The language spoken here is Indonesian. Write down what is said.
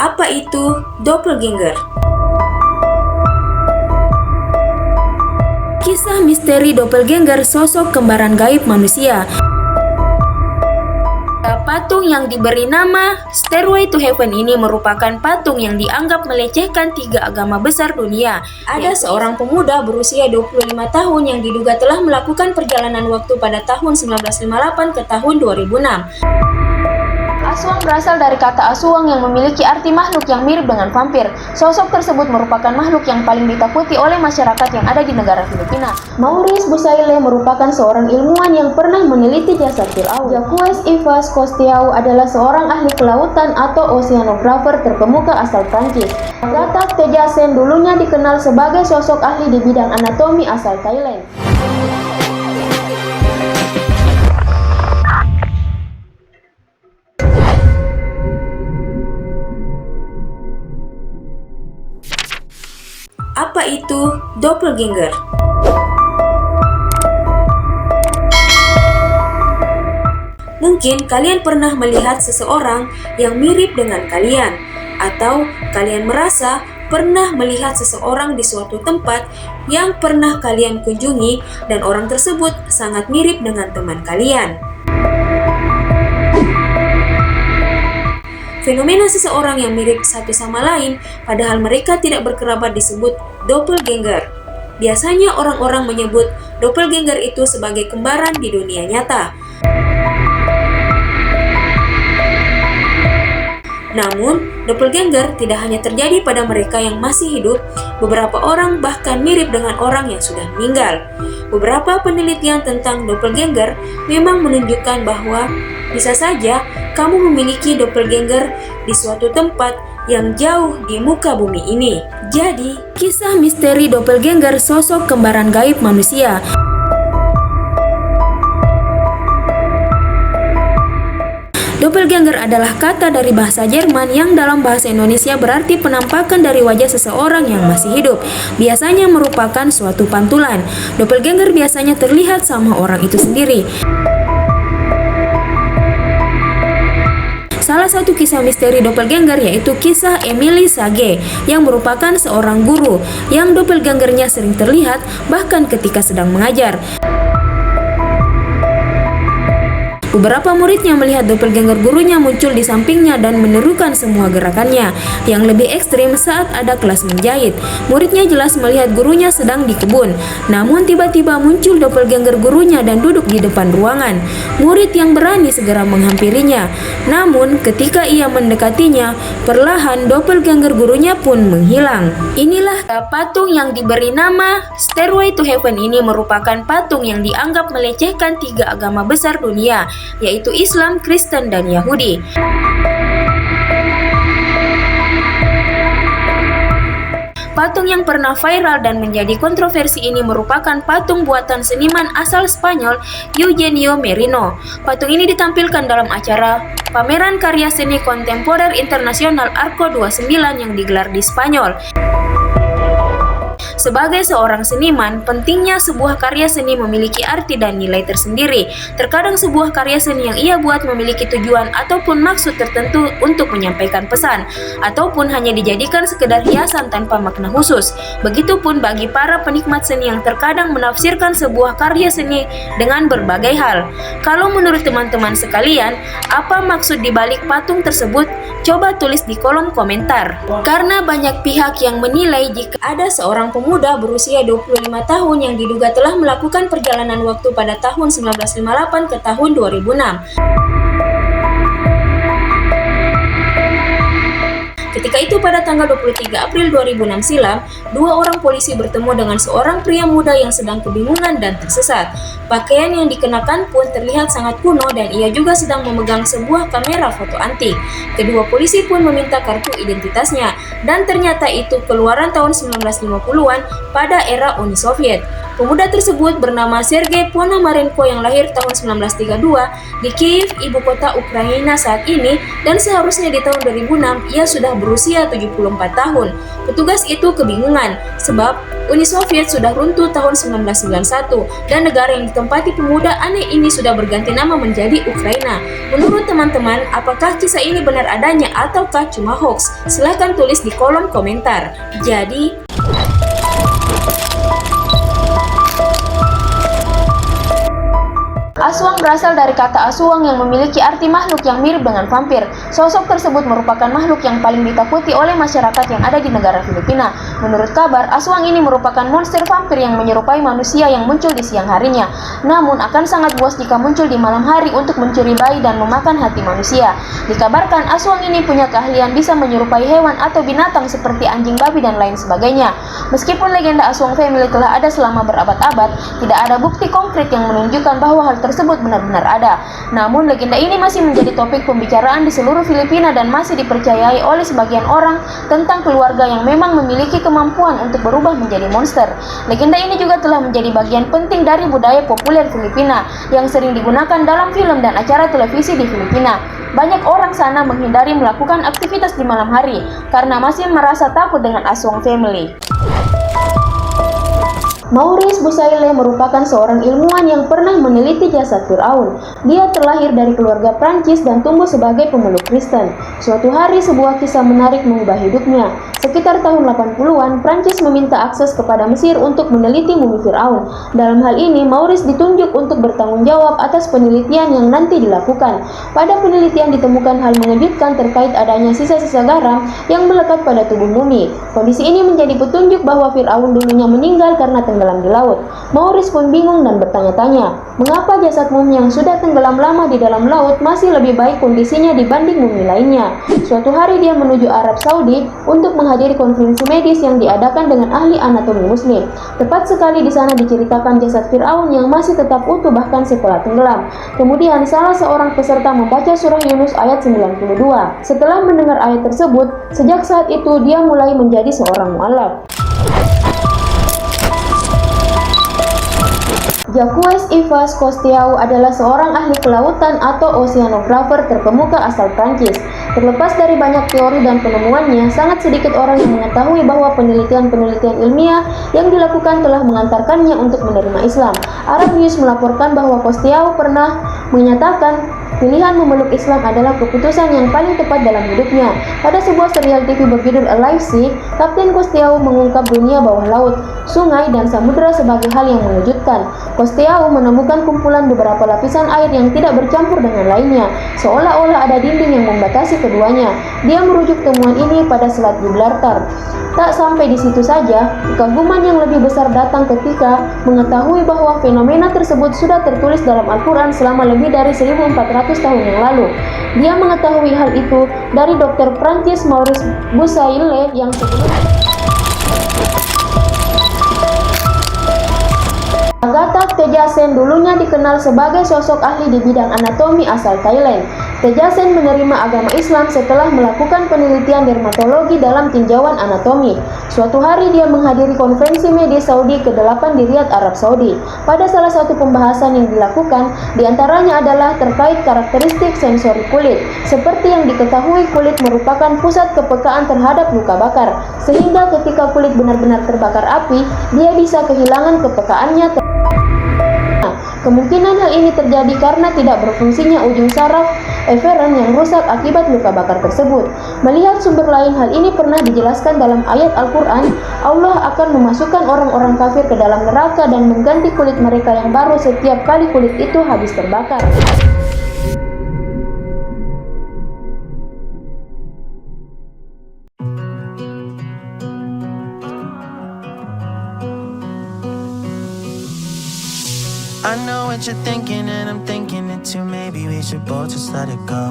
Apa itu doppelganger? Kisah misteri doppelganger, sosok kembaran gaib manusia. Patung yang diberi nama Stairway to Heaven ini merupakan patung yang dianggap melecehkan tiga agama besar dunia. Ada seorang pemuda berusia 25 tahun yang diduga telah melakukan perjalanan waktu pada tahun 1958 ke tahun 2006. Asuang berasal dari kata asuang yang memiliki arti makhluk yang mirip dengan vampir. Sosok tersebut merupakan makhluk yang paling ditakuti oleh masyarakat yang ada di negara Filipina. Maurice Busayle merupakan seorang ilmuwan yang pernah meneliti jasad Firaun. Jacques Yves Cousteau adalah seorang ahli kelautan atau oceanographer terkemuka asal Prancis. Agatha Tejasen dulunya dikenal sebagai sosok ahli di bidang anatomi asal Thailand. Apa itu doppelganger? Mungkin kalian pernah melihat seseorang yang mirip dengan kalian, atau kalian merasa pernah melihat seseorang di suatu tempat yang pernah kalian kunjungi dan orang tersebut sangat mirip dengan teman kalian. Fenomena seseorang yang mirip satu sama lain padahal mereka tidak berkerabat disebut doppelganger. Biasanya orang-orang menyebut doppelganger itu sebagai kembaran di dunia nyata. Namun, doppelganger tidak hanya terjadi pada mereka yang masih hidup, beberapa orang bahkan mirip dengan orang yang sudah meninggal. Beberapa penelitian tentang doppelganger memang menunjukkan bahwa bisa saja kamu memiliki doppelganger di suatu tempat yang jauh di muka bumi ini. Jadi, kisah misteri doppelganger, sosok kembaran gaib manusia. Doppelganger adalah kata dari bahasa Jerman yang dalam bahasa Indonesia berarti penampakan dari wajah seseorang yang masih hidup. Biasanya merupakan suatu pantulan. Doppelganger biasanya terlihat sama orang itu sendiri. Salah satu kisah misteri doppelganger yaitu kisah Emily Sage yang merupakan seorang guru yang doppelgangernya sering terlihat bahkan ketika sedang mengajar. Beberapa muridnya melihat doppelganger gurunya muncul di sampingnya dan menirukan semua gerakannya. Yang lebih ekstrim saat ada kelas menjahit, muridnya jelas melihat gurunya sedang di kebun. Namun tiba-tiba muncul doppelganger gurunya dan duduk di depan ruangan. Murid yang berani segera menghampirinya. Namun ketika ia mendekatinya, perlahan doppelganger gurunya pun menghilang. Inilah patung yang diberi nama Stairway to Heaven ini merupakan patung yang dianggap melecehkan tiga agama besar dunia, yaitu Islam, Kristen, dan Yahudi. Patung yang pernah viral dan menjadi kontroversi ini merupakan patung buatan seniman asal Spanyol Eugenio Merino. Patung ini ditampilkan dalam acara pameran karya seni kontemporer internasional Arco 29 yang digelar di Spanyol. Sebagai seorang seniman, pentingnya sebuah karya seni memiliki arti dan nilai tersendiri. Terkadang sebuah karya seni yang ia buat memiliki tujuan ataupun maksud tertentu untuk menyampaikan pesan, ataupun hanya dijadikan sekedar hiasan tanpa makna khusus. Begitupun bagi para penikmat seni yang terkadang menafsirkan sebuah karya seni dengan berbagai hal. Kalau menurut teman-teman sekalian, apa maksud dibalik patung tersebut? Coba tulis di kolom komentar. Karena banyak pihak yang menilai jika ada seorang pemuda berusia 25 tahun yang diduga telah melakukan perjalanan waktu pada tahun 1958 ke tahun 2006. Ketika itu pada tanggal 23 April 2006 silam, dua orang polisi bertemu dengan seorang pria muda yang sedang kebingungan dan tersesat. Pakaian yang dikenakan pun terlihat sangat kuno dan ia juga sedang memegang sebuah kamera foto antik. Kedua polisi pun meminta kartu identitasnya dan ternyata itu keluaran tahun 1950-an pada era Uni Soviet. Pemuda tersebut bernama Sergei Ponomarenko yang lahir tahun 1932 di Kiev, ibu kota Ukraina saat ini, dan seharusnya di tahun 2006 ia sudah berusia 74 tahun. Petugas itu kebingungan sebab Uni Soviet sudah runtuh tahun 1991 dan negara yang ditempati pemuda aneh ini sudah berganti nama menjadi Ukraina. Menurut teman-teman, apakah kisah ini benar adanya ataukah cuma hoax? Silahkan tulis di kolom komentar. Jadi, asuang berasal dari kata asuang yang memiliki arti makhluk yang mirip dengan vampir. Sosok tersebut merupakan makhluk yang paling ditakuti oleh masyarakat yang ada di negara Filipina. Menurut kabar, asuang ini merupakan monster vampir yang menyerupai manusia yang muncul di siang harinya. Namun akan sangat buas jika muncul di malam hari untuk mencuri bayi dan memakan hati manusia. Dikabarkan asuang ini punya keahlian bisa menyerupai hewan atau binatang seperti anjing, babi, dan lain sebagainya. Meskipun legenda asuang family telah ada selama berabad-abad, tidak ada bukti konkret yang menunjukkan bahwa hal tersebut benar-benar ada. Namun legenda ini masih menjadi topik pembicaraan di seluruh Filipina dan masih dipercayai oleh sebagian orang tentang keluarga yang memang memiliki kemampuan untuk berubah menjadi monster. Legenda ini juga telah menjadi bagian penting dari budaya populer Filipina yang sering digunakan dalam film dan acara televisi di Filipina. Banyak orang sana menghindari melakukan aktivitas di malam hari karena masih merasa takut dengan asuang family. Maurice Bucaille merupakan seorang ilmuwan yang pernah meneliti jasad Firaun. Dia terlahir dari keluarga Prancis dan tumbuh sebagai pemeluk Kristen. Suatu hari sebuah kisah menarik mengubah hidupnya. Sekitar tahun 80-an, Prancis meminta akses kepada Mesir untuk meneliti mumi Firaun. Dalam hal ini, Maurice ditunjuk untuk bertanggung jawab atas penelitian yang nanti dilakukan. Pada penelitian ditemukan hal mengejutkan terkait adanya sisa-sisa garam yang melekat pada tubuh mumi. Kondisi ini menjadi petunjuk bahwa Firaun dulunya meninggal karena tenggelam di laut. Maurice pun bingung dan bertanya-tanya, mengapa jasad mumi yang sudah tenggelam lama di dalam laut masih lebih baik kondisinya dibanding mumi lainnya. Suatu hari dia menuju Arab Saudi untuk menghadiri konferensi medis yang diadakan dengan ahli anatomi muslim. Tepat sekali di sana diceritakan jasad Firaun yang masih tetap utuh bahkan setelah tenggelam. Kemudian salah seorang peserta membaca surah Yunus ayat 92. Setelah mendengar ayat tersebut, sejak saat itu dia mulai menjadi seorang mualaf. Jacques Yves Cousteau adalah seorang ahli kelautan atau oceanographer terkemuka asal Prancis. Terlepas dari banyak teori dan penemuannya, sangat sedikit orang yang mengetahui bahwa penelitian-penelitian ilmiah yang dilakukan telah mengantarkannya untuk menerima Islam. Arab News melaporkan bahwa Cousteau pernah menyatakan pilihan memeluk Islam adalah keputusan yang paling tepat dalam hidupnya. Pada sebuah serial TV berjudul Alive Sea, Kapten Cousteau mengungkap dunia bawah laut, sungai, dan samudera sebagai hal yang mengejutkan. Cousteau menemukan kumpulan beberapa lapisan air yang tidak bercampur dengan lainnya, seolah-olah ada dinding yang membatasi keduanya. Dia merujuk temuan ini pada Selat Gibraltar. Tak sampai di situ saja, kekaguman yang lebih besar datang ketika mengetahui bahwa fenomena tersebut sudah tertulis dalam Al-Quran selama lebih dari 1400 tahun yang lalu. Dia mengetahui hal itu dari dokter Prancis Maurice Bucaille yang sebelumnya. Agatha Tejasen dulunya dikenal sebagai sosok ahli di bidang anatomi asal Thailand. Tejasen menerima agama Islam setelah melakukan penelitian dermatologi dalam tinjauan anatomi. Suatu hari dia menghadiri konferensi medis Saudi ke-8 di Riyadh, Arab Saudi. Pada salah satu pembahasan yang dilakukan, diantaranya adalah terkait karakteristik sensori kulit. Seperti yang diketahui, kulit merupakan pusat kepekaan terhadap luka bakar, sehingga ketika kulit benar-benar terbakar api, dia bisa kehilangan kepekaannya. Kemungkinan hal ini terjadi karena tidak berfungsinya ujung saraf eferen yang rusak akibat luka bakar tersebut. Melihat sumber lain, hal ini pernah dijelaskan dalam ayat Al-Quran, Allah akan memasukkan orang-orang kafir ke dalam neraka dan mengganti kulit mereka yang baru setiap kali kulit itu habis terbakar. I know what you're thinking and I'm thinking it too. Maybe we should both just let it go.